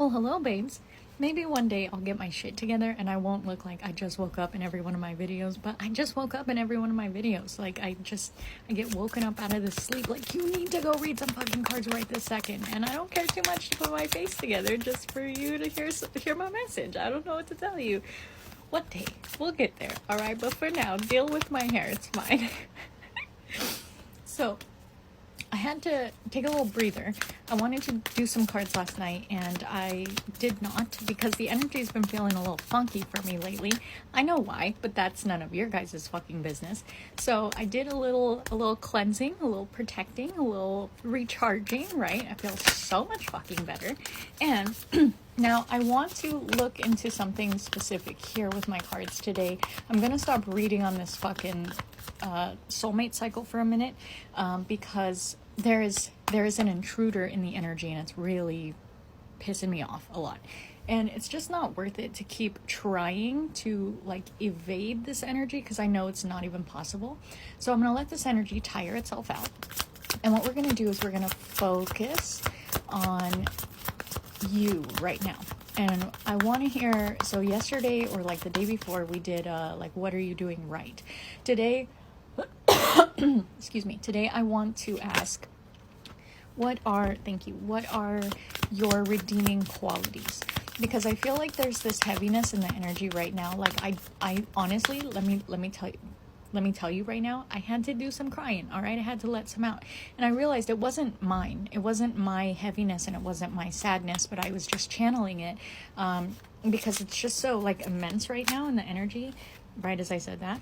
Well, hello, babes. Maybe one day I'll get my shit together and I won't look like I just woke up in every one of my videos, but I just woke up in every one of my videos. Like, I get woken up out of this sleep. Like, you need to go read some fucking cards right this second. And I don't care too much to put my face together just for you to hear my message. I don't know what to tell you. One day, we'll get there, alright? But for now, deal with my hair. It's fine. So, I had to take a little breather. I wanted to do some cards last night and I did not because the energy's been feeling a little funky for me lately. I know why, but that's none of your guys' fucking business. So I did a little cleansing, a little protecting, a little recharging, right? I feel so much fucking better. And now I want to look into something specific here with my cards today. I'm gonna stop reading on this fucking soulmate cycle for a minute because there is an intruder in the energy and it's really pissing me off a lot, and it's just not worth it to keep trying to like evade this energy because I know it's not even possible. So I'm gonna let this energy tire itself out, and what we're gonna do is we're gonna focus on you right now. And I want to hear, so yesterday or like the day before we did like what are you doing right. Today excuse me, today I want to ask what are your redeeming qualities, because I feel like there's this heaviness in the energy right now. Like I honestly, let me tell you right now, I had to do some crying, all right? I had to let some out. And I realized it wasn't mine. It wasn't my heaviness and it wasn't my sadness, but I was just channeling it because it's just so like immense right now in the energy, right as I said that.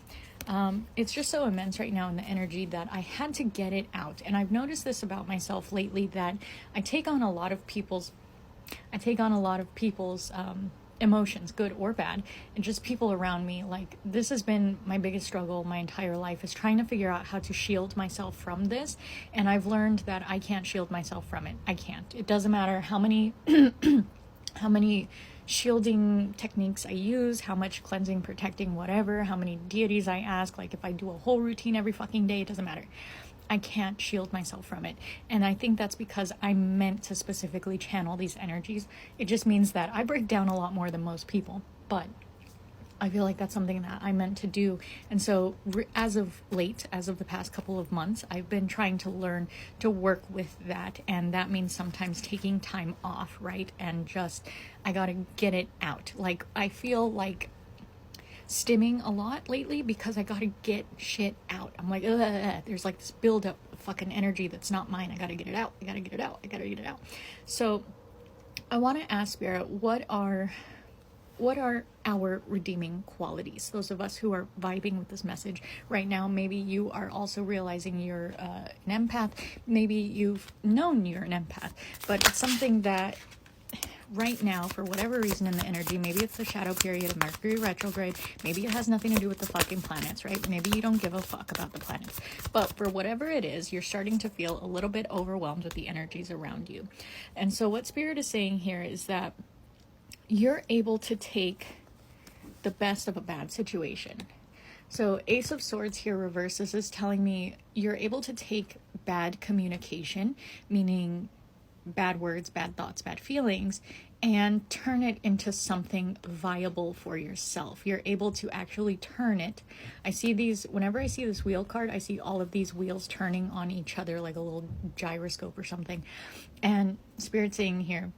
It's just so immense right now in the energy that I had to get it out. And I've noticed this about myself lately, that I take on a lot of people's emotions, good or bad, and just people around me. Like, this has been my biggest struggle my entire life, is trying to figure out how to shield myself from this. And I've learned that I can't shield myself from it. I can't. It doesn't matter how many how many shielding techniques I use, how much cleansing, protecting, whatever, how many deities I ask, like if I do a whole routine every fucking day, it doesn't matter. I can't shield myself from it. And I think that's because I'm meant to specifically channel these energies. It just means that I break down a lot more than most people, but I feel like that's something that I'm meant to do. And so as of the past couple of months, I've been trying to learn to work with that. And that means sometimes taking time off, right? And just, I gotta get it out. Like, I feel like stimming a lot lately because I gotta get shit out. I'm like, ugh, there's like this buildup of fucking energy that's not mine. I gotta get it out. I gotta get it out. I gotta get it out. So I want to ask Spirit, what are our redeeming qualities? Those of us who are vibing with this message right now, maybe you are also realizing you're an empath. Maybe you've known you're an empath, but it's something that right now, for whatever reason in the energy, maybe it's the shadow period of Mercury retrograde, maybe it has nothing to do with the fucking planets, right? Maybe you don't give a fuck about the planets, but for whatever it is, you're starting to feel a little bit overwhelmed with the energies around you. And so what Spirit is saying here is that you're able to take the best of a bad situation. So Ace of Swords here reverses is telling me you're able to take bad communication, meaning bad words, bad thoughts, bad feelings, and turn it into something viable for yourself. You're able to actually turn it. I see these, whenever I see this wheel card, I see all of these wheels turning on each other like a little gyroscope or something. And Spirit saying here,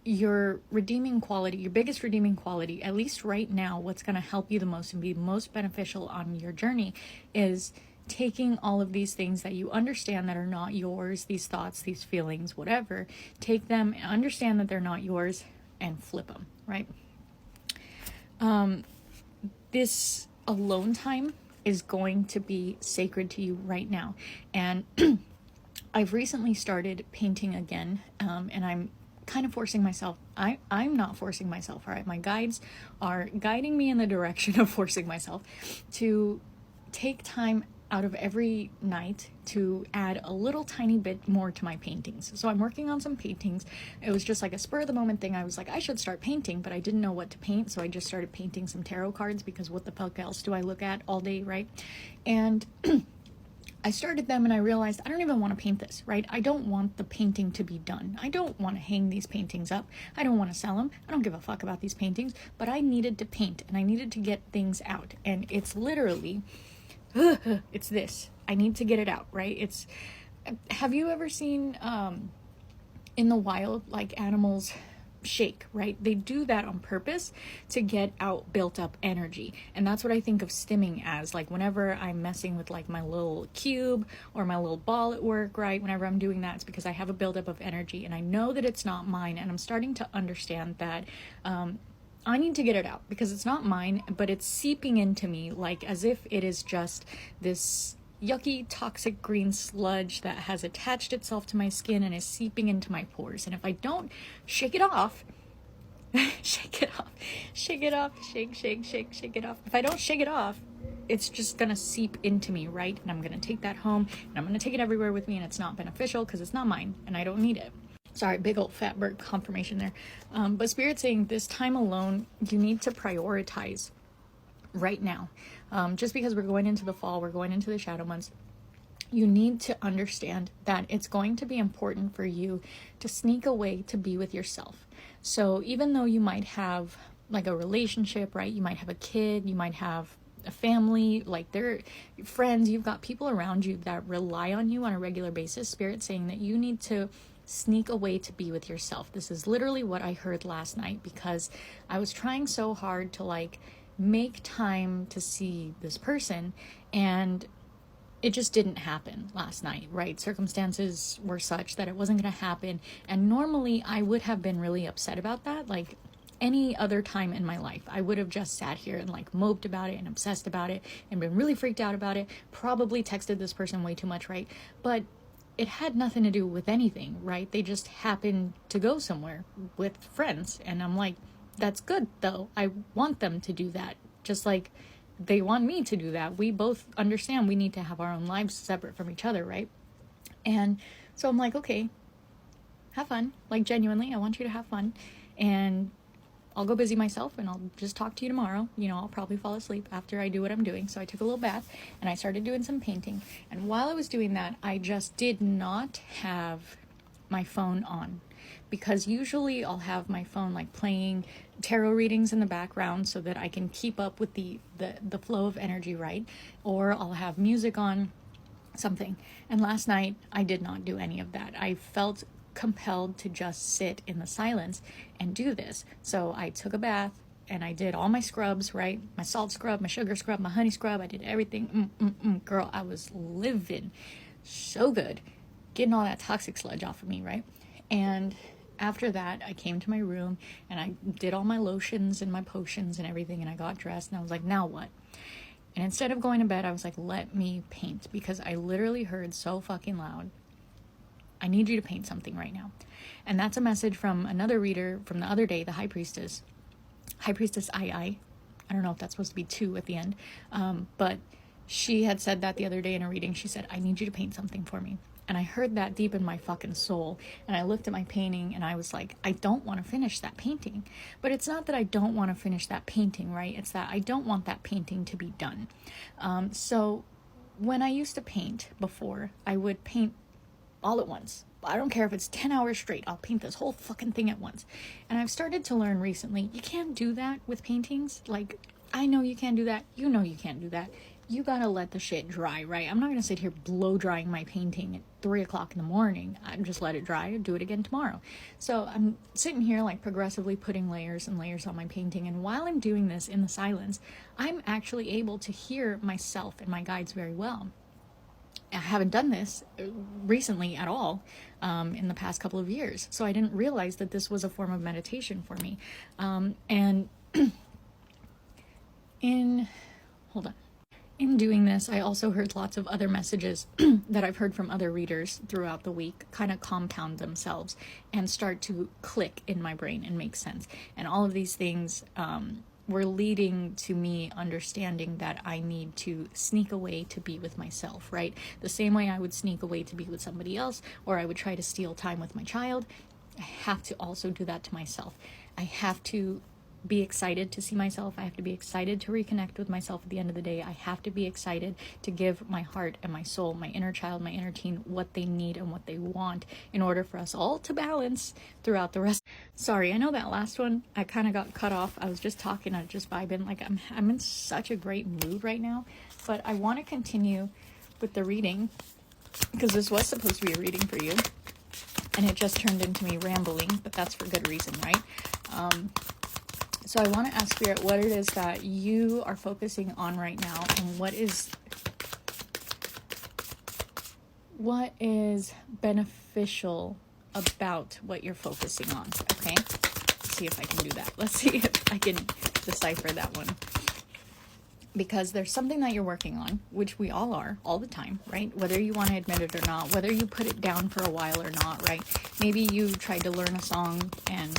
your redeeming quality, your biggest redeeming quality, at least right now, what's going to help you the most and be most beneficial on your journey, is taking all of these things that you understand that are not yours, these thoughts, these feelings, whatever, take them, understand that they're not yours, and flip them, right? This alone time is going to be sacred to you right now. And I've recently started painting again, and I'm kind of forcing myself. I'm not forcing myself, all right? My guides are guiding me in the direction of forcing myself to take time out of every night to add a little tiny bit more to my paintings. So I'm working on some paintings. It was just like a spur of the moment thing. I was like, I should start painting, but I didn't know what to paint. So I just started painting some tarot cards because what the fuck else do I look at all day, right? And I started them and I realized I don't even want to paint this, right? I don't want the painting to be done. I don't want to hang these paintings up. I don't want to sell them. I don't give a fuck about these paintings, but I needed to paint and I needed to get things out. And it's literally, it's this. I need to get it out, right? Have you ever seen in the wild, like animals shake, right? They do that on purpose to get out built up energy. And that's what I think of stimming as. Like whenever I'm messing with like my little cube or my little ball at work, right? Whenever I'm doing that, it's because I have a buildup of energy and I know that it's not mine. And I'm starting to understand that I need to get it out because it's not mine, but it's seeping into me like as if it is just this yucky, toxic green sludge that has attached itself to my skin and is seeping into my pores. And if I don't shake it off, shake it off, shake it off, shake it off. If I don't shake it off, it's just gonna seep into me, right? And I'm gonna take that home and I'm gonna take it everywhere with me, and it's not beneficial because it's not mine and I don't need it. Sorry, big old fat bird confirmation there. But Spirit's saying this time alone, you need to prioritize right now. Just because we're going into the fall, we're going into the shadow months, you need to understand that it's going to be important for you to sneak away to be with yourself. So even though you might have like a relationship, right? You might have a kid, you might have a family, like they're friends, you've got people around you that rely on you on a regular basis. Spirit's saying that you need to sneak away to be with yourself. This is literally what I heard last night because I was trying so hard to like make time to see this person and it just didn't happen last night, right? Circumstances were such that it wasn't going to happen, and normally I would have been really upset about that. Like any other time in my life, I would have just sat here and like moped about it and obsessed about it and been really freaked out about it, probably texted this person way too much, right? But it had nothing to do with anything, right? They just happened to go somewhere with friends, and I'm like, that's good though. I want them to do that, just like they want me to do that. We both understand we need to have our own lives separate from each other, right? And so I'm like, okay, have fun. Like genuinely, I want you to have fun, and I'll go busy myself and I'll just talk to you tomorrow. You know, I'll probably fall asleep after I do what I'm doing. So I took a little bath and I started doing some painting. And while I was doing that, I just did not have my phone on, because usually I'll have my phone like playing tarot readings in the background so that I can keep up with the flow of energy, right? Or I'll have music on, something. And last night I did not do any of that. I felt compelled to just sit in the silence and do this. So I took a bath and I did all my scrubs, right? My salt scrub, my sugar scrub, my honey scrub. I did everything. Girl, I was living so good, getting all that toxic sludge off of me, right? And after that, I came to my room and I did all my lotions and my potions and everything, and I got dressed and I was like, now what? And instead of going to bed, I was like, let me paint, because I literally heard so fucking loud, I need you to paint something right now. And that's a message from another reader from the other day, the High Priestess I don't know if that's supposed to be 2 at the end, but she had said that the other day in a reading. She said, I need you to paint something for me. And I heard that deep in my fucking soul. And I looked at my painting and I was like, I don't want to finish that painting. But it's not that I don't want to finish that painting, right? It's that I don't want that painting to be done. So when I used to paint before, I would paint all at once. I don't care if it's 10 hours straight. I'll paint this whole fucking thing at once. And I've started to learn recently, you can't do that with paintings. Like, I know you can't do that. You know you can't do that. You gotta let the shit dry, right? I'm not gonna sit here blow drying my painting at 3 o'clock in the morning. I just let it dry and do it again tomorrow. So I'm sitting here like progressively putting layers and layers on my painting. And while I'm doing this in the silence, I'm actually able to hear myself and my guides very well. I haven't done this recently at all in the past couple of years. So I didn't realize that this was a form of meditation for me. In doing this, I also heard lots of other messages that I've heard from other readers throughout the week kind of compound themselves and start to click in my brain and make sense. And all of these things were leading to me understanding that I need to sneak away to be with myself, right? The same way I would sneak away to be with somebody else, or I would try to steal time with my child, I have to also do that to myself. I have to be excited to see myself. I have to be excited to reconnect with myself at the end of the day. I have to be excited to give my heart and my soul, my inner child, my inner teen, what they need and what they want in order for us all to balance throughout the rest. Sorry, I know that last one, I kind of got cut off. I was just talking, I was just vibing. Like, I'm in such a great mood right now, but I want to continue with the reading because this was supposed to be a reading for you. And it just turned into me rambling, but that's for good reason, right? So I want to ask Spirit what it is that you are focusing on right now, and what is beneficial about what you're focusing on, okay? Let's see if I can do that. Let's see if I can decipher that one. Because there's something that you're working on, which we all are, all the time, right? Whether you want to admit it or not, whether you put it down for a while or not, right? Maybe you tried to learn a song and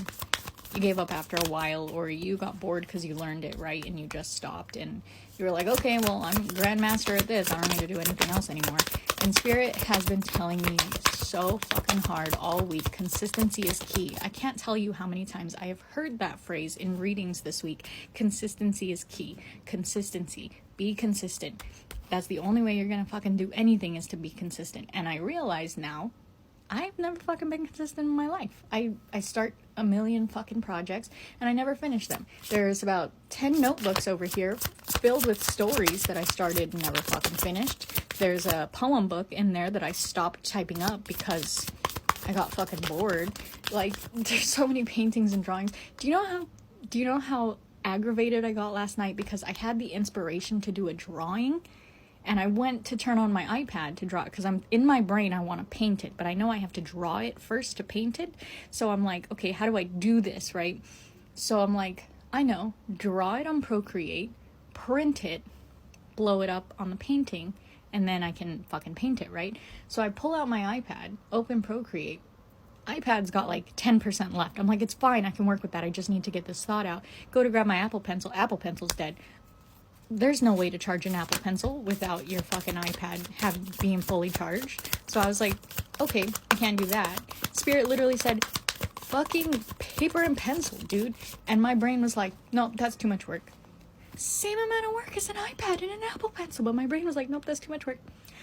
you gave up after a while, or you got bored because you learned it, right? And you just stopped and you were like, okay, well, I'm grandmaster at this. I don't need to do anything else anymore. And Spirit has been telling me so fucking hard all week. Consistency is key. I can't tell you how many times I have heard that phrase in readings this week. Consistency is key. Consistency. Be consistent. That's the only way you're gonna fucking do anything, is to be consistent. And I realize now, I've never fucking been consistent in my life. I start a million fucking projects and I never finish them. There's about 10 notebooks over here filled with stories that I started and never fucking finished. There's a poem book in there that I stopped typing up because I got fucking bored. Like, there's so many paintings and drawings. Do you know how aggravated I got last night because I had the inspiration to do a drawing? And I went to turn on my iPad to draw it because I'm in my brain, I want to paint it, but I know I have to draw it first to paint it. So I'm like, okay, how do I do this, right? So I'm like, I know, draw it on Procreate, print it, blow it up on the painting, and then I can fucking paint it, right? So I pull out my iPad, open Procreate. iPad's got like 10% left. I'm like, it's fine, I can work with that. I just need to get this thought out. Go to grab my Apple Pencil. Apple Pencil's dead. There's no way to charge an Apple Pencil without your fucking iPad being fully charged. So I was like, okay, I can't do that. Spirit literally said, fucking paper and pencil, dude. And my brain was like, no, that's too much work. Same amount of work as an iPad and an Apple Pencil. But my brain was like, nope, that's too much work.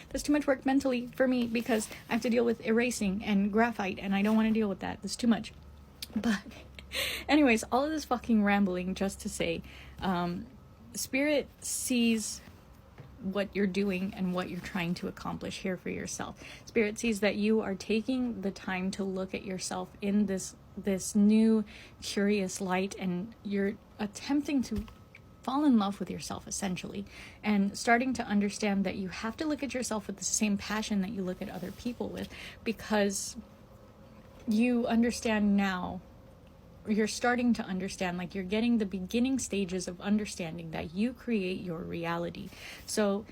That's too much work mentally for me because I have to deal with erasing and graphite and I don't want to deal with that. That's too much. But anyways, all of this fucking rambling just to say, Spirit sees what you're doing and what you're trying to accomplish here for yourself. Spirit sees that you are taking the time to look at yourself in this new curious light, and you're attempting to fall in love with yourself essentially, and starting to understand that you have to look at yourself with the same passion that you look at other people with, because you understand now, you're starting to understand, like you're getting the beginning stages of understanding that you create your reality. So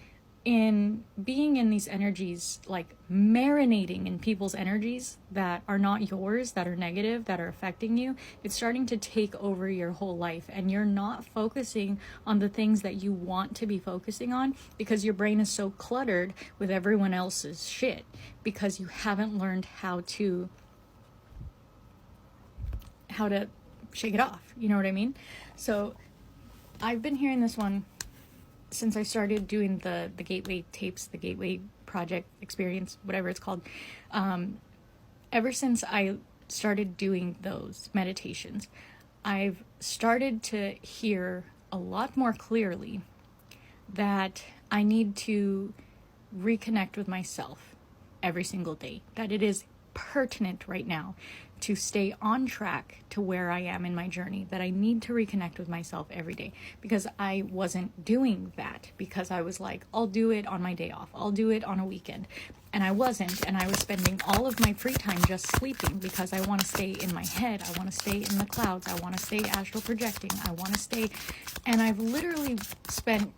in being in these energies, like marinating in people's energies that are not yours, that are negative, that are affecting you, it's starting to take over your whole life, and you're not focusing on the things that you want to be focusing on because your brain is so cluttered with everyone else's shit, because you haven't learned how to shake it off, you know what I mean? So I've been hearing this one since I started doing the Gateway tapes, the Gateway project experience, whatever it's called. Ever since I started doing those meditations, I've started to hear a lot more clearly that I need to reconnect with myself every single day, that it is pertinent right now to stay on track to where I am in my journey, that I need to reconnect with myself every day, because I wasn't doing that, because I was like, I'll do it on my day off, I'll do it on a weekend, and I wasn't, and I was spending all of my free time just sleeping because I want to stay in my head, I want to stay in the clouds, I want to stay astral projecting, I want to stay, and I've literally spent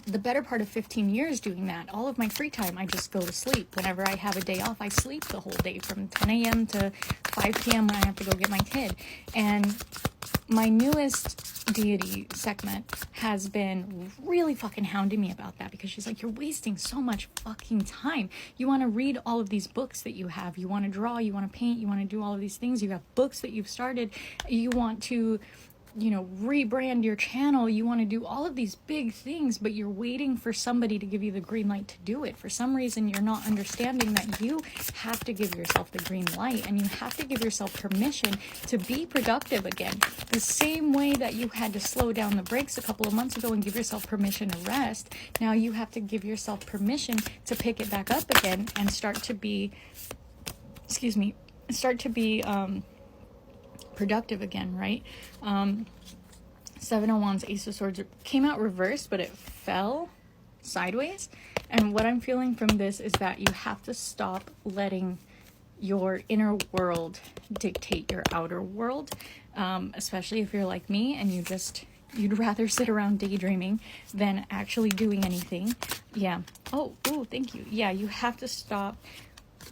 the better part of 15 years doing that. All of my free time, I just go to sleep. Whenever I have a day off, I sleep the whole day from 10 a.m. to 5 p.m. when I have to go get my kid. And my newest deity, Sekhmet, has been really fucking hounding me about that, because she's like, you're wasting so much fucking time. You want to read all of these books that you have. You want to draw, you want to paint, you want to do all of these things. You have books that you've started. You want to rebrand your channel. You want to do all of these big things, but you're waiting for somebody to give you the green light to do it. For some reason, you're not understanding that you have to give yourself the green light, and you have to give yourself permission to be productive again. The same way that you had to slow down the brakes a couple of months ago and give yourself permission to rest, now you have to give yourself permission to pick it back up again and start to be productive again, right? Seven of Wands, Ace of Swords came out reversed, but it fell sideways. And what I'm feeling from this is that you have to stop letting your inner world dictate your outer world, especially if you're like me and you'd rather sit around daydreaming than actually doing anything. Yeah. Oh, thank you. Yeah, you have to stop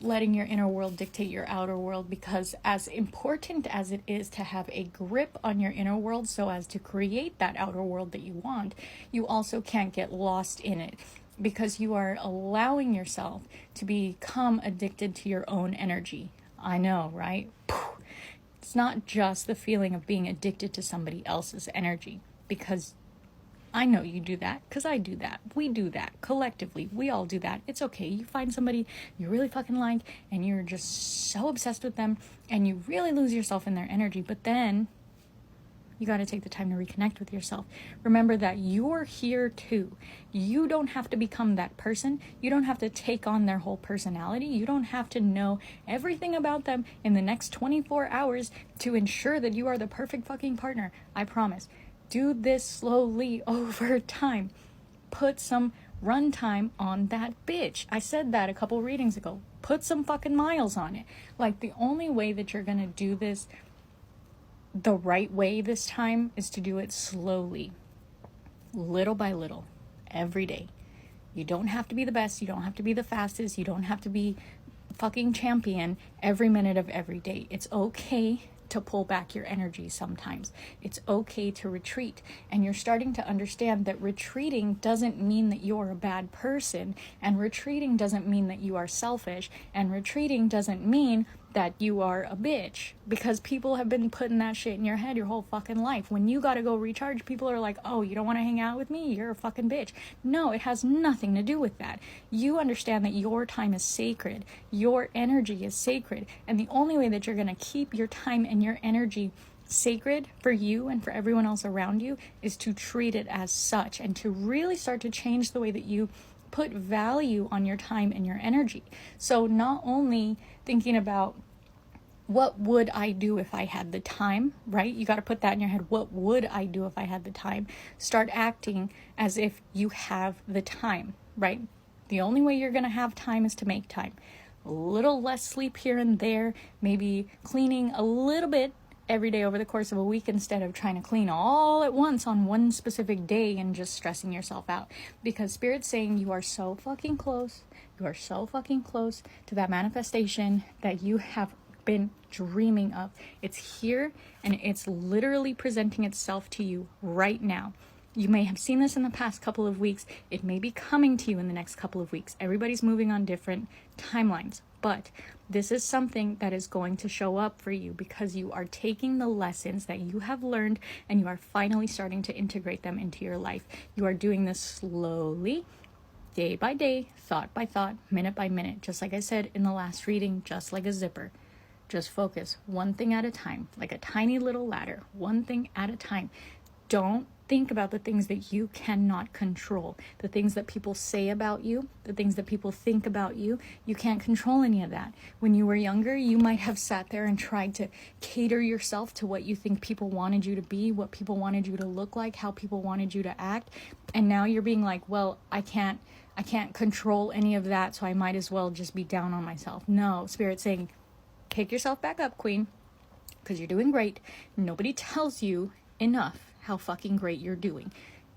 letting your inner world dictate your outer world, because as important as it is to have a grip on your inner world so as to create that outer world that you want, you also can't get lost in it, because you are allowing yourself to become addicted to your own energy. I know, right? It's not just the feeling of being addicted to somebody else's energy, because I know you do that, because I do that. We do that. Collectively, we all do that. It's okay. You find somebody you really fucking like, and you're just so obsessed with them, and you really lose yourself in their energy, but then you got to take the time to reconnect with yourself. Remember that you're here too. You don't have to become that person. You don't have to take on their whole personality. You don't have to know everything about them in the next 24 hours to ensure that you are the perfect fucking partner. I promise. Do this slowly over time. Put some runtime on that bitch. I said that a couple readings ago. Put some fucking miles on it. Like, the only way that you're gonna do this the right way this time is to do it slowly, little by little, every day. You don't have to be the best. You don't have to be the fastest. You don't have to be fucking champion every minute of every day. It's okay to pull back your energy sometimes. It's okay to retreat. And you're starting to understand that retreating doesn't mean that you're a bad person, and retreating doesn't mean that you are selfish, and retreating doesn't mean that you are a bitch, because people have been putting that shit in your head your whole fucking life. When you gotta go recharge, people are like, oh, you don't want to hang out with me? You're a fucking bitch. No, it has nothing to do with that. You understand that your time is sacred. Your energy is sacred. And the only way that you're gonna keep your time and your energy sacred for you and for everyone else around you is to treat it as such, and to really start to change the way that you put value on your time and your energy. So not only thinking about what would I do if I had the time, right? You got to put that in your head. What would I do if I had the time? Start acting as if you have the time, right? The only way you're going to have time is to make time. A little less sleep here and there, maybe cleaning a little bit every day over the course of a week instead of trying to clean all at once on one specific day and just stressing yourself out. Because Spirit's saying you are so fucking close. You are so fucking close to that manifestation that you have been dreaming of. It's here, and it's literally presenting itself to you right now. You may have seen this in the past couple of weeks. It may be coming to you in the next couple of weeks. Everybody's moving on different timelines, but this is something that is going to show up for you because you are taking the lessons that you have learned and you are finally starting to integrate them into your life. You are doing this slowly, day by day, thought by thought, minute by minute. Just like I said in the last reading, just like a zipper. Just focus one thing at a time, like a tiny little ladder, one thing at a time. Don't think about the things that you cannot control, the things that people say about you, the things that people think about you. You can't control any of that. When you were younger, you might have sat there and tried to cater yourself to what you think people wanted you to be, what people wanted you to look like, how people wanted you to act. And now you're being like, well, I can't control any of that, so I might as well just be down on myself. No, Spirit's saying, pick yourself back up, Queen, because you're doing great. Nobody tells you enough how fucking great you're doing.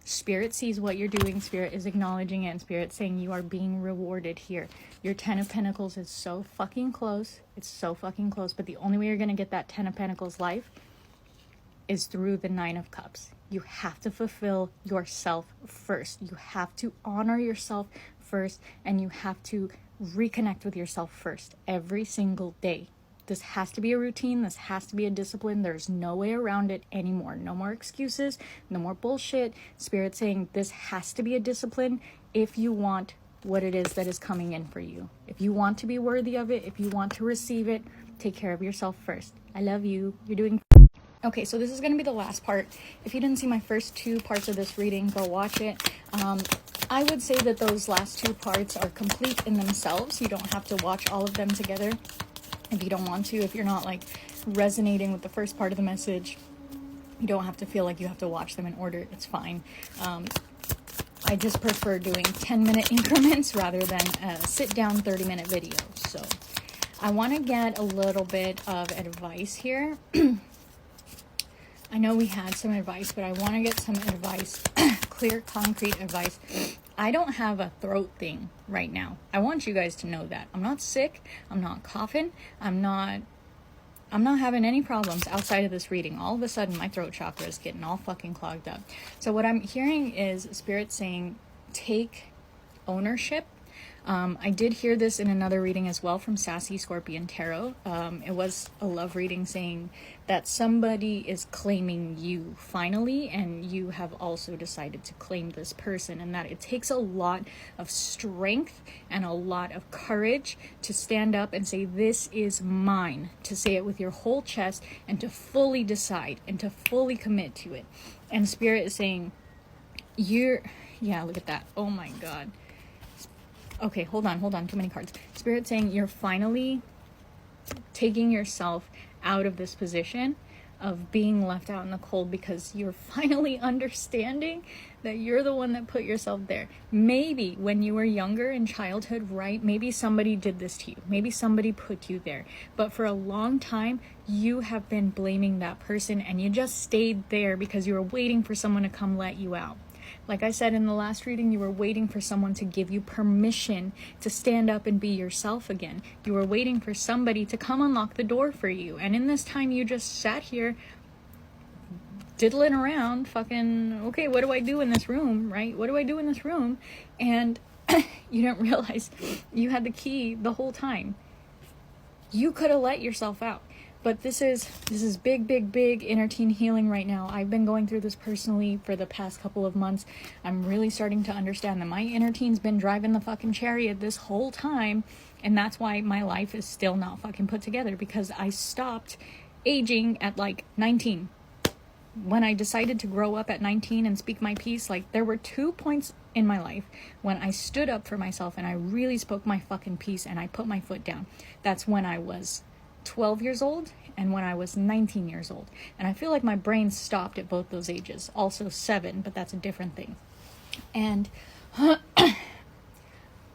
Spirit sees what you're doing. Spirit is acknowledging it, and Spirit's saying you are being rewarded here. Your 10 of Pentacles is so fucking close. It's so fucking close, but the only way you're going to get that 10 of Pentacles life is through the 9 of Cups. You have to fulfill yourself first. You have to honor yourself first, and you have to reconnect with yourself first every single day. This has to be a routine. This has to be a discipline. There's no way around it anymore. No more excuses. No more bullshit. Spirit saying this has to be a discipline if you want what it is that is coming in for you. If you want to be worthy of it, if you want to receive it, take care of yourself first. I love you. You're doing... Okay, so this is going to be the last part. If you didn't see my first 2 parts of this reading, go watch it. I would say that those last 2 parts are complete in themselves. You don't have to watch all of them together if you don't want to. If you're not like resonating with the first part of the message, you don't have to feel like you have to watch them in order. It's fine. I just prefer doing 10-minute increments rather than a sit-down 30-minute video. So I want to get a little bit of advice here. I know we had some advice, but I want to get some advice, clear, concrete advice. I don't have a throat thing right now. I want you guys to know that. I'm not sick. I'm not coughing. I'm not having any problems outside of this reading. All of a sudden, my throat chakra is getting all fucking clogged up. So what I'm hearing is Spirit saying, take ownership. I did hear this in another reading as well from Sassy Scorpion Tarot. It was a love reading saying that somebody is claiming you finally, and you have also decided to claim this person, and that it takes a lot of strength and a lot of courage to stand up and say, this is mine, to say it with your whole chest and to fully decide and to fully commit to it. And Spirit is saying, yeah, look at that. Oh my God. Okay, hold on, too many cards. Spirit saying you're finally taking yourself out of this position of being left out in the cold, because you're finally understanding that you're the one that put yourself there. Maybe when you were younger in childhood, right? Maybe somebody did this to you. Maybe somebody put you there. But for a long time, you have been blaming that person, and you just stayed there because you were waiting for someone to come let you out. Like I said in the last reading, you were waiting for someone to give you permission to stand up and be yourself again. You were waiting for somebody to come unlock the door for you. And in this time, you just sat here diddling around, fucking, okay, what do I do in this room, right? What do I do in this room? And you didn't realize you had the key the whole time. You could have let yourself out. But this is big inner teen healing right now. I've been going through this personally for the past couple of months. I'm really starting to understand that my inner teen's been driving the fucking chariot this whole time. And that's why my life is still not fucking put together, because I stopped aging at like 19. When I decided to grow up at 19 and speak my piece, like there were 2 points in my life when I stood up for myself and I really spoke my fucking piece and I put my foot down. That's when I was 12 years old and when I was 19 years old. And I feel like my brain stopped at both those ages. Also 7, but that's a different thing. And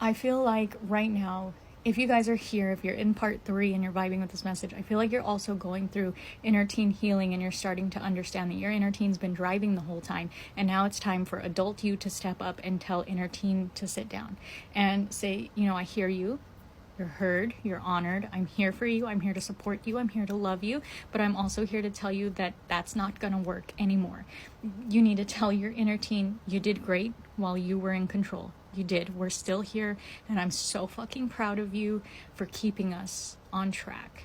I feel like right now, if you guys are here, if you're in part 3 and you're vibing with this message, I feel like you're also going through inner teen healing, and you're starting to understand that your inner teen's been driving the whole time. And now it's time for adult you to step up and tell inner teen to sit down and say, you know, I hear you. You're heard, you're honored, I'm here for you, I'm here to support you, I'm here to love you, but I'm also here to tell you that that's not going to work anymore. You need to tell your inner teen, you did great while you were in control. You did. We're still here, and I'm so fucking proud of you for keeping us on track.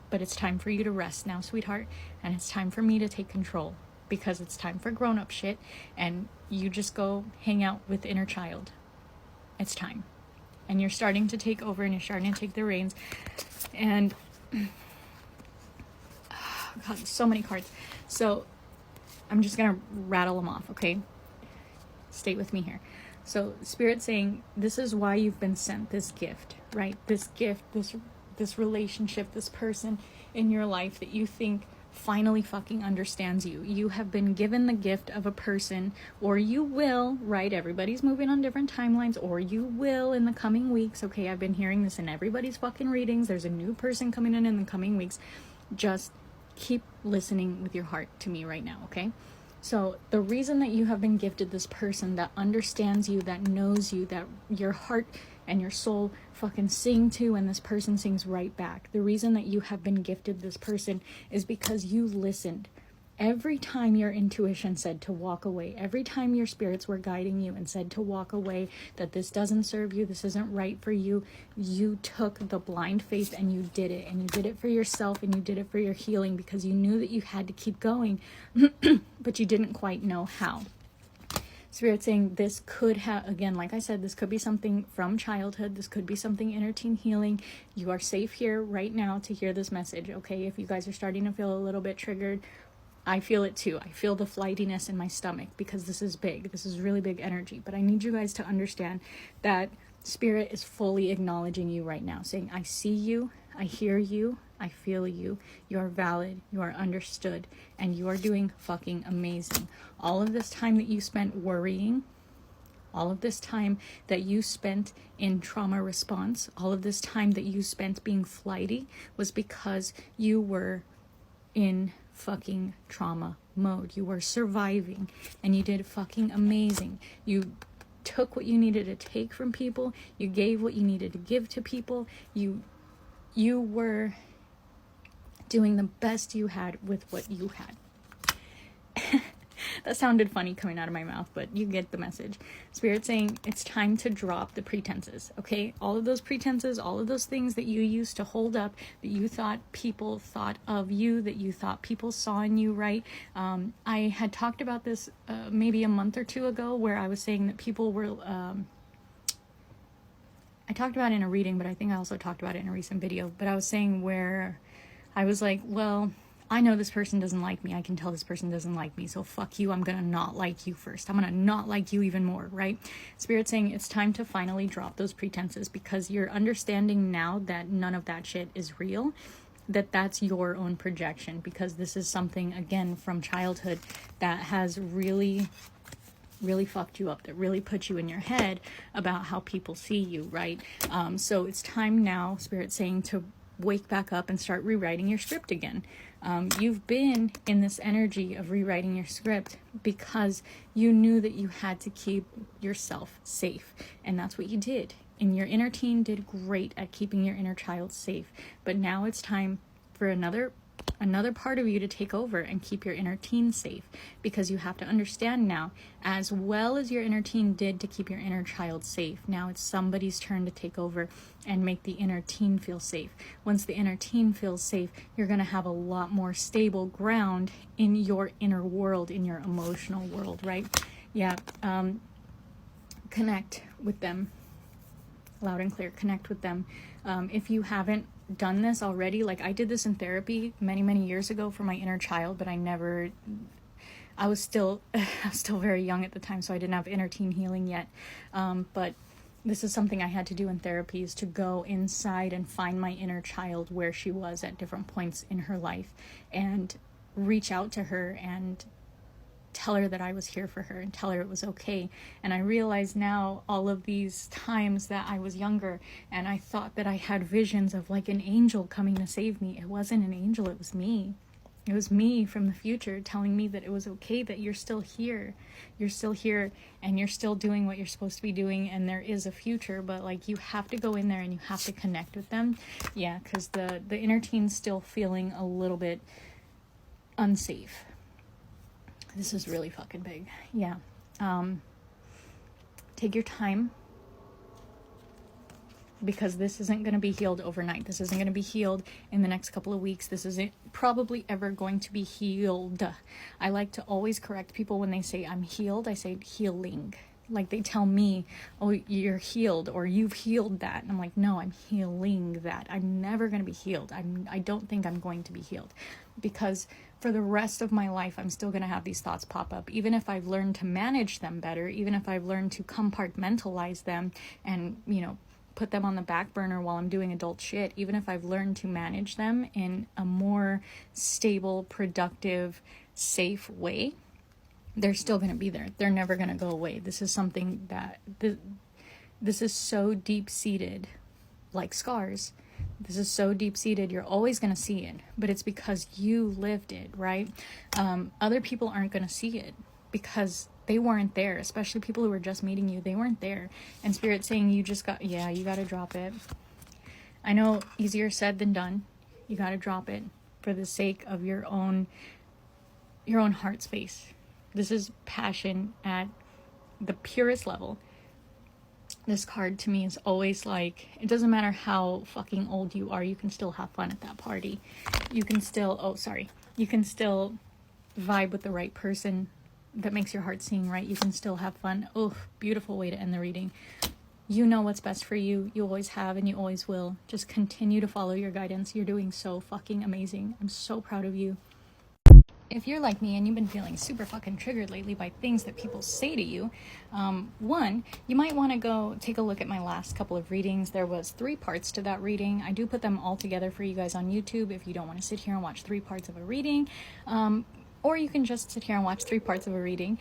But it's time for you to rest now, sweetheart, and it's time for me to take control, because it's time for grown-up shit, and you just go hang out with inner child. It's time. And you're starting to take over, and you're starting to take the reins. And God, so many cards. So I'm just gonna rattle them off, okay? Stay with me here. So Spirit saying, this is why you've been sent this gift, right? This gift, this relationship, this person in your life that you think finally fucking understands you. You have been given the gift of a person, or you will, right? Everybody's moving on different timelines, or you will in the coming weeks. Okay, I've been hearing this in everybody's fucking readings. There's a new person coming in the coming weeks. Just keep listening with your heart to me right now, okay? So the reason that you have been gifted this person that understands you, that knows you, that your heart and your soul fucking sing to, and this person sings right back. The reason that you have been gifted this person is because you listened. Every time your intuition said to walk away, every time your spirits were guiding you and said to walk away, that this doesn't serve you, this isn't right for you, you took the blind faith and you did it. And you did it for yourself, and you did it for your healing, because you knew that you had to keep going, but you didn't quite know how. Spirit saying this could have, again, like I said, this could be something from childhood. This could be something inner teen healing. You are safe here right now to hear this message, okay? If you guys are starting to feel a little bit triggered, I feel it too. I feel the flightiness in my stomach, because this is big. This is really big energy. But I need you guys to understand that Spirit is fully acknowledging you right now, saying, I see you, I hear you, I feel you, you are valid, you are understood, and you are doing fucking amazing. All of this time that you spent worrying, all of this time that you spent in trauma response, all of this time that you spent being flighty, was because you were in fucking trauma mode. You were surviving, and you did fucking amazing. You took what you needed to take from people. You gave what you needed to give to people. You were doing the best you had with what you had. That sounded funny coming out of my mouth, but you get the message. Spirit saying it's time to drop the pretenses, okay? All of those pretenses, all of those things that you used to hold up, that you thought people thought of you, that you thought people saw in you, right? I had talked about this maybe a month or two ago, where I was saying that people were... I talked about it in a reading, but I think I also talked about it in a recent video. But I was saying where I was like, well, I know this person doesn't like me. I can tell this person doesn't like me. So fuck you. I'm going to not like you first. I'm going to not like you even more, right? Spirit saying it's time to finally drop those pretenses, because you're understanding now that none of that shit is real, that that's your own projection, because this is something, again, from childhood that has really fucked you up, that really put you in your head about how people see you, right? So it's time now, Spirit saying, to wake back up and start rewriting your script again. You've been in this energy of rewriting your script because you knew that you had to keep yourself safe, and that's what you did. And your inner teen did great at keeping your inner child safe, but now it's time for another part of you to take over and keep your inner teen safe, because you have to understand now, as well as your inner teen did to keep your inner child safe, now it's somebody's turn to take over and make the inner teen feel safe. Once the inner teen feels safe, you're going to have a lot more stable ground in your inner world, in your emotional world, right? Yeah. Connect with them loud and clear. Connect with them. If you haven't done this already, like I did this in therapy many years ago for my inner child, but I was still very young at the time, so I didn't have inner teen healing yet. But this is something I had to do in therapy, is to go inside and find my inner child where she was at different points in her life, and reach out to her and tell her that I was here for her, and tell her it was okay. And I realize now, all of these times that I was younger and I thought that I had visions of like an angel coming to save me, it wasn't an angel, it was me. It was me from the future telling me that it was okay, that you're still here. You're still here, and you're still doing what you're supposed to be doing, and there is a future, but like you have to go in there and you have to connect with them. Yeah, because the inner teen's still feeling a little bit unsafe. This is really fucking big. Yeah. Take your time, because this isn't going to be healed overnight. This isn't going to be healed in the next couple of weeks. This isn't probably ever going to be healed. I like to always correct people when they say I'm healed. I say healing. Like they tell me, oh, you're healed, or you've healed that. And I'm like, no, I'm healing that. I'm never going to be healed. I don't think I'm going to be healed, because for the rest of my life, I'm still going to have these thoughts pop up. Even if I've learned to manage them better, even if I've learned to compartmentalize them and, put them on the back burner while I'm doing adult shit, even if I've learned to manage them in a more stable, productive, safe way, they're still going to be there. They're never going to go away. This is something that, this is so deep-seated, like scars. This is so deep-seated, you're always going to see it, but it's because you lived it, right? Other people aren't going to see it because they weren't there, especially people who were just meeting you. They weren't there. And Spirit's saying you got to drop it. I know, easier said than done. You got to drop it for the sake of your own your own heart space. This is passion at the purest level. This card to me is always like, it doesn't matter how fucking old you are, you can still have fun at that party. You can still, you can still vibe with the right person that makes your heart sing, right? You can still have fun. Oh, beautiful way to end the reading. You know what's best for you. You always have and you always will. Just continue to follow your guidance. You're doing so fucking amazing. I'm so proud of you. If you're like me and you've been feeling super fucking triggered lately by things that people say to you, one, you might want to go take a look at my last couple of readings. There was 3 parts to that reading. I do put them all together for you guys on YouTube if you don't want to sit here and watch 3 parts of a reading. Or you can just sit here and watch 3 parts of a reading.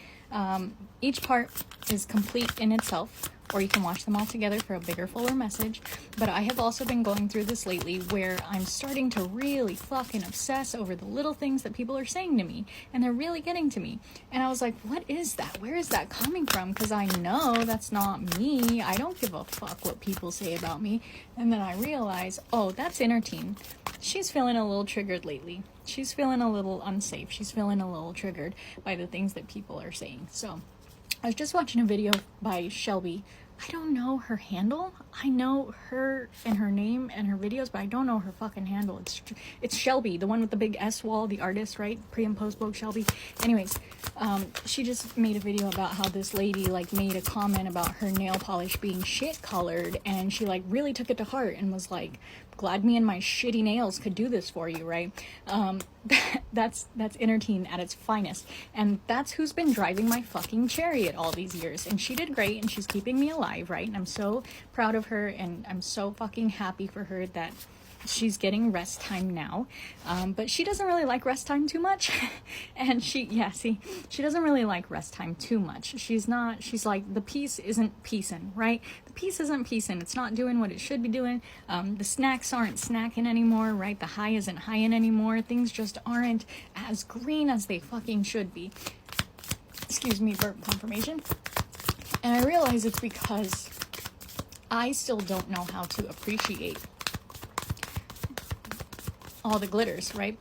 Each part is complete in itself, or you can watch them all together for a bigger, fuller message. But I have also been going through this lately where I'm starting to really fucking obsess over the little things that people are saying to me, and they're really getting to me. And I was like, what is that? Where is that coming from? Because I know that's not me. I don't give a fuck what people say about me. And then I realize, oh, that's inner teen. She's feeling a little triggered lately. She's feeling a little unsafe. She's feeling a little triggered by the things that people are saying. So I was just watching a video by Shelby. I don't know her handle. I know her and her name and her videos, but I don't know her fucking handle. It's Shelby, the one with the big S wall, the artist, right? Pre and post book Shelby. Anyways, she just made a video about how this lady like made a comment about her nail polish being shit colored, and she like really took it to heart and was like, glad me and my shitty nails could do this for you, right? That's inner teen at its finest, and that's who's been driving my fucking chariot all these years. And she did great, and she's keeping me alive, right? And I'm so proud of her, and I'm so fucking happy for her that she's getting rest time now. But she doesn't really like rest time too much. And she doesn't really like rest time too much. She's like, the piece isn't piecing, right? The piece isn't piecing. It's not doing what it should be doing. The snacks aren't snacking anymore, right? The high isn't high-ing anymore. Things just aren't as green as they fucking should be. Excuse me, burp confirmation. And I realize it's because I still don't know how to appreciate all the glitters, right?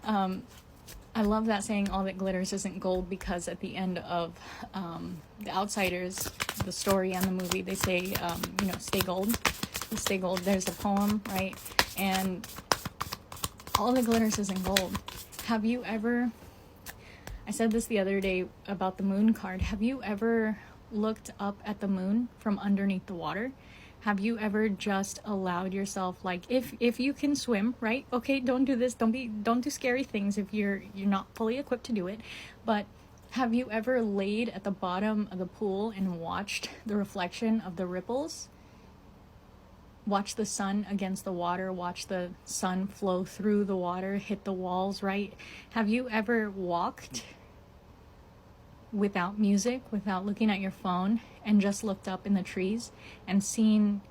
I love that saying, all that glitters isn't gold, because at the end of The Outsiders, the story and the movie, they say, stay gold. Stay gold. There's a poem, right? And all that glitters isn't gold. Have you ever, I said this the other day about the moon card, have you ever looked up at the moon from underneath the water? Have you ever just allowed yourself, like, if you can swim, right? Okay, don't do this. Don't do scary things if you're not fully equipped to do it. But have you ever laid at the bottom of the pool and watched the reflection of the ripples? Watch the sun against the water, watch the sun flow through the water, hit the walls, right? Have you ever walked without music, without looking at your phone, and just looked up in the trees and seen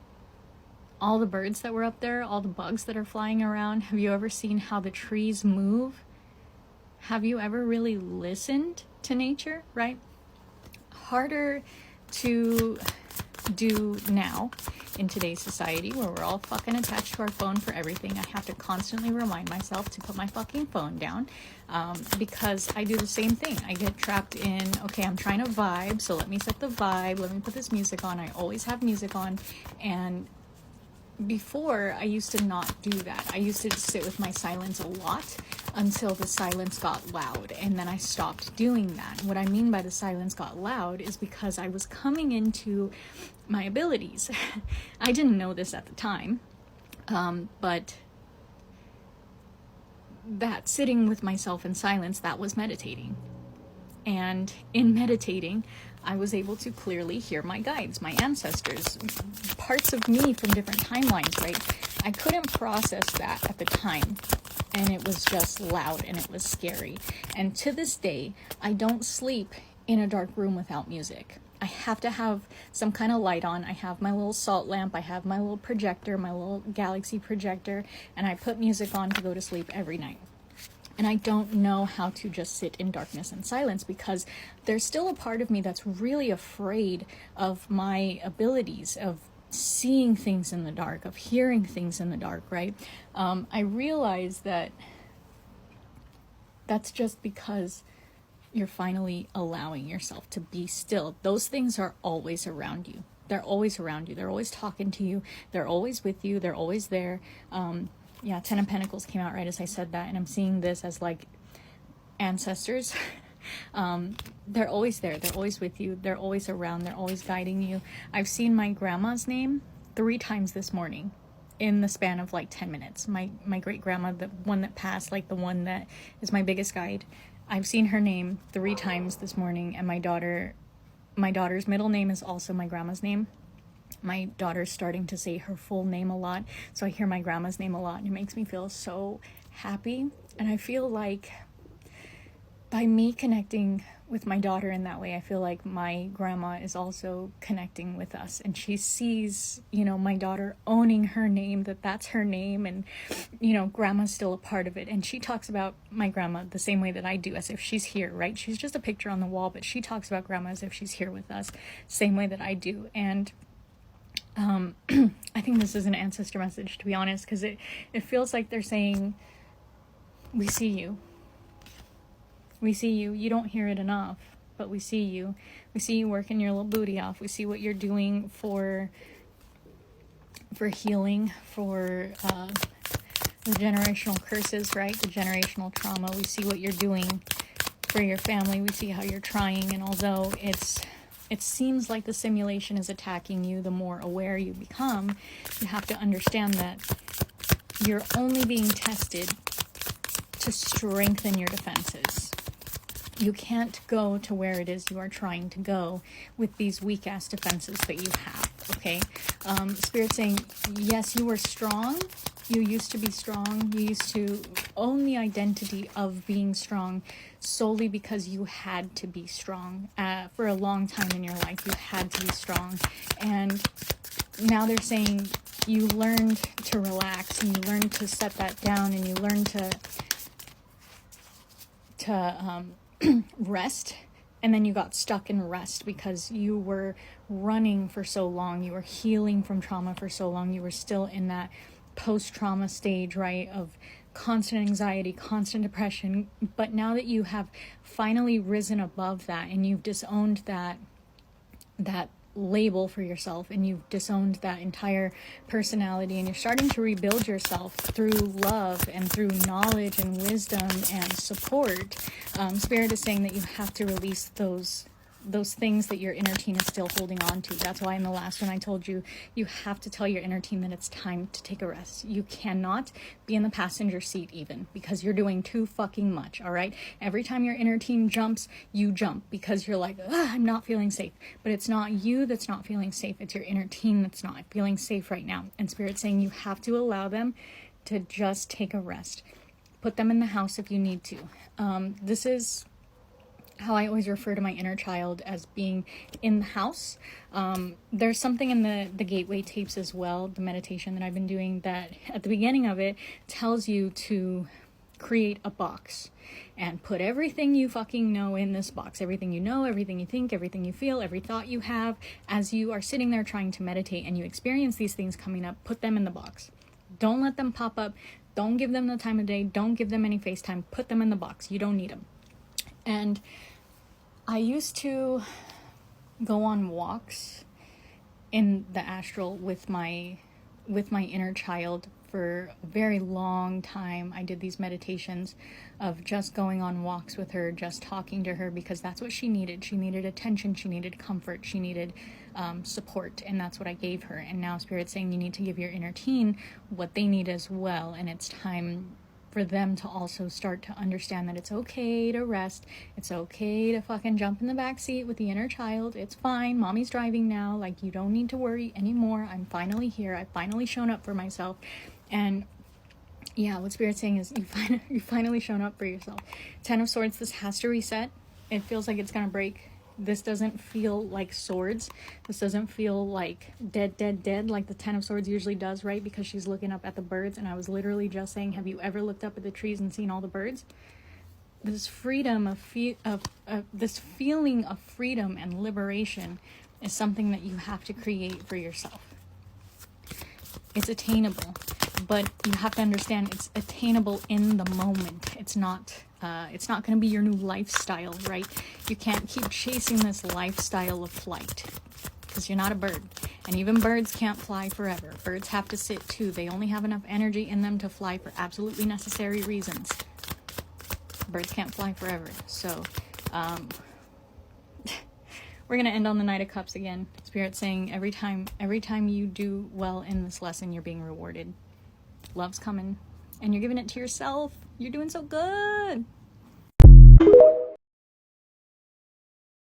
all the birds that were up there, all the bugs that are flying around? Have you ever seen how the trees move? Have you ever really listened to nature, right? Harder to do now in today's society where we're all fucking attached to our phone for everything. I have to constantly remind myself to put my fucking phone down, because I do the same thing. I get trapped in, okay, I'm trying to vibe, so let me set the vibe, let me put this music on. I always have music on. And before, I used to not do that. I used to sit with my silence a lot until the silence got loud, and then I stopped doing that. What I mean by the silence got loud is because I was coming into my abilities. I didn't know this at the time, but that sitting with myself in silence, that was meditating. And in meditating, I was able to clearly hear my guides, my ancestors, parts of me from different timelines, right? I couldn't process that at the time, and it was just loud and it was scary. And to this day, I don't sleep in a dark room without music. I have to have some kind of light on. I have my little salt lamp, I have my little projector, my little galaxy projector, and I put music on to go to sleep every night. And I don't know how to just sit in darkness and silence, because there's still a part of me that's really afraid of my abilities, of seeing things in the dark, of hearing things in the dark, right? I realize that that's just because you're finally allowing yourself to be still. Those things are always around you. They're always around you. They're always talking to you. They're always with you. They're always there. Yeah, Ten of Pentacles came out right as I said that. And I'm seeing this as like ancestors. They're always there. They're always with you. They're always around. They're always guiding you. I've seen my grandma's name 3 times this morning in the span of like 10 minutes. My great grandma, the one that passed, like the one that is my biggest guide. I've seen her name 3 times this morning, and my daughter's middle name is also my grandma's name. My daughter's starting to say her full name a lot, so I hear my grandma's name a lot, and it makes me feel so happy. And I feel like by me connecting with my daughter in that way, I feel like my grandma is also connecting with us, and she sees, you know, my daughter owning her name, that's her name, and, you know, grandma's still a part of it. And she talks about my grandma the same way that I do, as if she's here, right? She's just a picture on the wall, but she talks about grandma as if she's here with us, same way that I do. And I think this is an ancestor message, to be honest, because it feels like they're saying, we see you. We see you. You don't hear it enough, but we see you. We see you working your little booty off. We see what you're doing for healing, for the generational curses, right? The generational trauma. We see what you're doing for your family. We see how you're trying, and although it seems like the simulation is attacking you, the more aware you become, you have to understand that you're only being tested to strengthen your defenses. You can't go to where it is you are trying to go with these weak-ass defenses that you have, okay? Spirit saying, yes, you were strong. You used to be strong. You used to own the identity of being strong solely because you had to be strong. For a long time in your life, you had to be strong. And now they're saying you learned to relax, and you learned to set that down, and you learned to rest, and then you got stuck in rest because you were running for so long, you were healing from trauma for so long, you were still in that post-trauma stage, right, of constant anxiety, constant depression. But now that you have finally risen above that, and you've disowned that label for yourself, and you've disowned that entire personality, and you're starting to rebuild yourself through love and through knowledge and wisdom and support, Spirit is saying that you have to release those things that your inner teen is still holding on to. That's why in the last one I told you, you have to tell your inner teen that it's time to take a rest. You cannot be in the passenger seat even, because you're doing too fucking much, all right? Every time your inner teen jumps, you jump because you're like, I'm not feeling safe. But it's not you that's not feeling safe. It's your inner teen that's not feeling safe right now. And Spirit's saying you have to allow them to just take a rest. Put them in the house if you need to. This is how I always refer to my inner child, as being in the house. There's something in the gateway tapes as well, the meditation that I've been doing, that at the beginning of it tells you to create a box and put everything you fucking know in this box. Everything you know, everything you think, everything you feel, every thought you have, as you are sitting there trying to meditate and you experience these things coming up, put them in the box. Don't let them pop up. Don't give them the time of day. Don't give them any FaceTime. Put them in the box. You don't need them. And I used to go on walks in the astral with my inner child for a very long time. I did these meditations of just going on walks with her, just talking to her, because that's what she needed. She needed attention, she needed comfort, she needed support, and that's what I gave her. And now Spirit's saying you need to give your inner teen what they need as well, and it's time for them to also start to understand that it's okay to rest. It's okay to fucking jump in the back seat with the inner child. It's fine. Mommy's driving now. Like, you don't need to worry anymore. I'm finally here. I've finally shown up for myself. And yeah, what Spirit's saying is you finally shown up for yourself. 10 of Swords, this has to reset. It feels like it's gonna break. This doesn't feel like swords. This doesn't feel like dead like the 10 of Swords usually does, right? Because she's looking up at the birds, and I was literally just saying, have you ever looked up at the trees and seen all the birds? This freedom this feeling of freedom and liberation is something that you have to create for yourself. It's attainable. but you have to understand it's attainable in the moment. It's not going to be your new lifestyle, right? You can't keep chasing this lifestyle of flight, because you're not a bird. And even birds can't fly forever. Birds have to sit too. They only have enough energy in them to fly for absolutely necessary reasons. Birds can't fly forever. So we're going to end on the Knight of Cups again. Spirit saying every time you do well in this lesson, you're being rewarded. Love's coming, and you're giving it to yourself. You're doing so good.